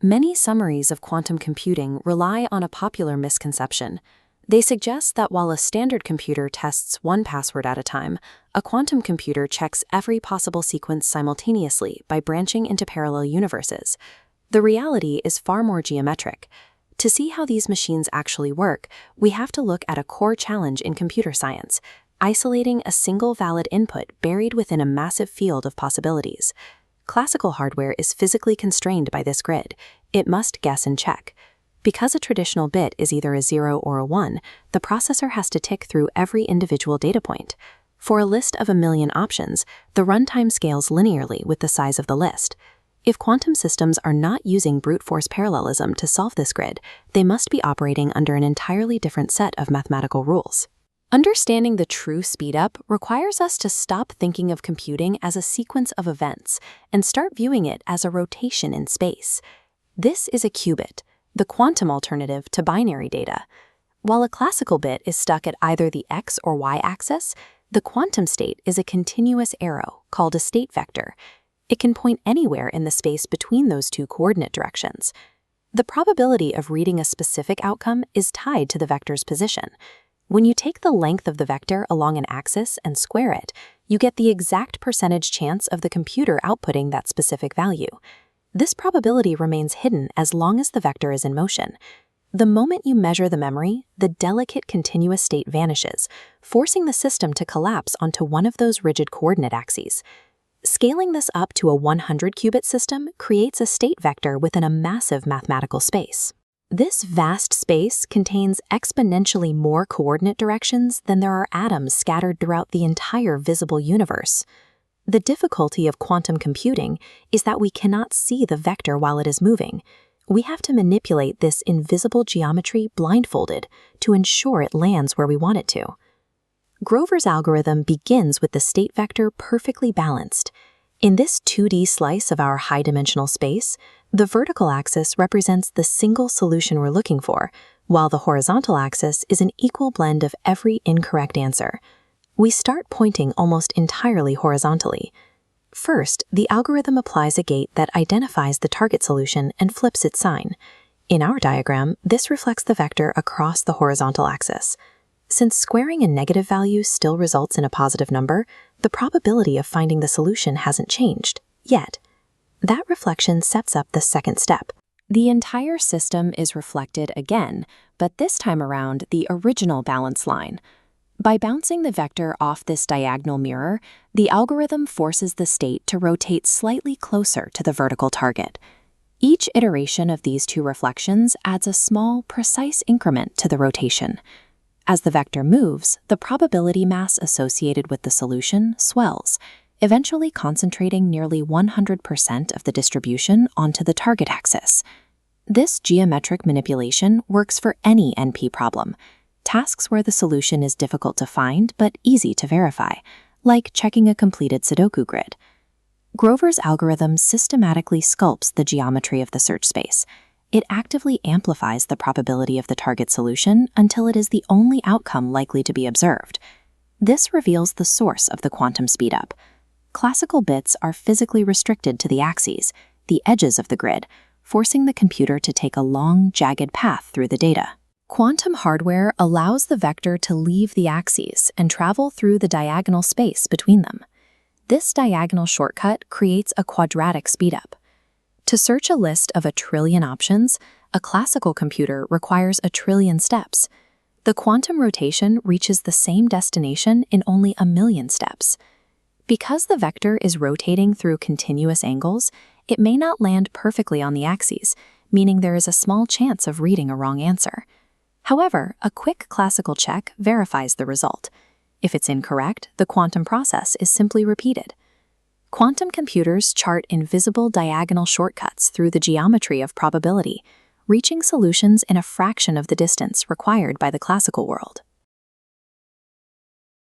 Many summaries of quantum computing rely on a popular misconception. They suggest that while a standard computer tests one password at a time, a quantum computer checks every possible sequence simultaneously by branching into parallel universes. The reality is far more geometric. To see how these machines actually work, we have to look at a core challenge in computer science: isolating a single valid input buried within a massive field of possibilities. Classical hardware is physically constrained by this grid. It must guess and check. Because a traditional bit is either a 0 or a 1, the processor has to tick through every individual data point. For a list of a million options, the runtime scales linearly with the size of the list. If quantum systems are not using brute force parallelism to solve this grid, they must be operating under an entirely different set of mathematical rules. Understanding the true speedup requires us to stop thinking of computing as a sequence of events and start viewing it as a rotation in space. This is a qubit, the quantum alternative to binary data. While a classical bit is stuck at either the x or y axis, the quantum state is a continuous arrow called a state vector. It can point anywhere in the space between those two coordinate directions. The probability of reading a specific outcome is tied to the vector's position. When you take the length of the vector along an axis and square it, you get the exact percentage chance of the computer outputting that specific value. This probability remains hidden as long as the vector is in motion. The moment you measure the memory, the delicate continuous state vanishes, forcing the system to collapse onto one of those rigid coordinate axes. Scaling this up to a 100-qubit system creates a state vector within a massive mathematical space. This vast space contains exponentially more coordinate directions than there are atoms scattered throughout the entire visible universe. The difficulty of quantum computing is that we cannot see the vector while it is moving. We have to manipulate this invisible geometry blindfolded to ensure it lands where we want it to. Grover's algorithm begins with the state vector perfectly balanced. In this 2D slice of our high-dimensional space, the vertical axis represents the single solution we're looking for, while the horizontal axis is an equal blend of every incorrect answer. We start pointing almost entirely horizontally. First, the algorithm applies a gate that identifies the target solution and flips its sign. In our diagram, this reflects the vector across the horizontal axis. Since squaring a negative value still results in a positive number, the probability of finding the solution hasn't changed, yet. That reflection sets up the second step. The entire system is reflected again, but this time around the original balance line. By bouncing the vector off this diagonal mirror, the algorithm forces the state to rotate slightly closer to the vertical target. Each iteration of these two reflections adds a small, precise increment to the rotation. As the vector moves, the probability mass associated with the solution swells, eventually concentrating nearly 100% of the distribution onto the target axis. This geometric manipulation works for any NP problem, tasks where the solution is difficult to find but easy to verify, like checking a completed Sudoku grid. Grover's algorithm systematically sculpts the geometry of the search space. It actively amplifies the probability of the target solution until it is the only outcome likely to be observed. This reveals the source of the quantum speedup. Classical bits are physically restricted to the axes, the edges of the grid, forcing the computer to take a long, jagged path through the data. Quantum hardware allows the vector to leave the axes and travel through the diagonal space between them. This diagonal shortcut creates a quadratic speedup. To search a list of 1 trillion options, a classical computer requires 1 trillion steps. The quantum rotation reaches the same destination in only 1 million steps. Because the vector is rotating through continuous angles, it may not land perfectly on the axes, meaning there is a small chance of reading a wrong answer. However, a quick classical check verifies the result. If it's incorrect, the quantum process is simply repeated. Quantum computers chart invisible diagonal shortcuts through the geometry of probability, reaching solutions in a fraction of the distance required by the classical world.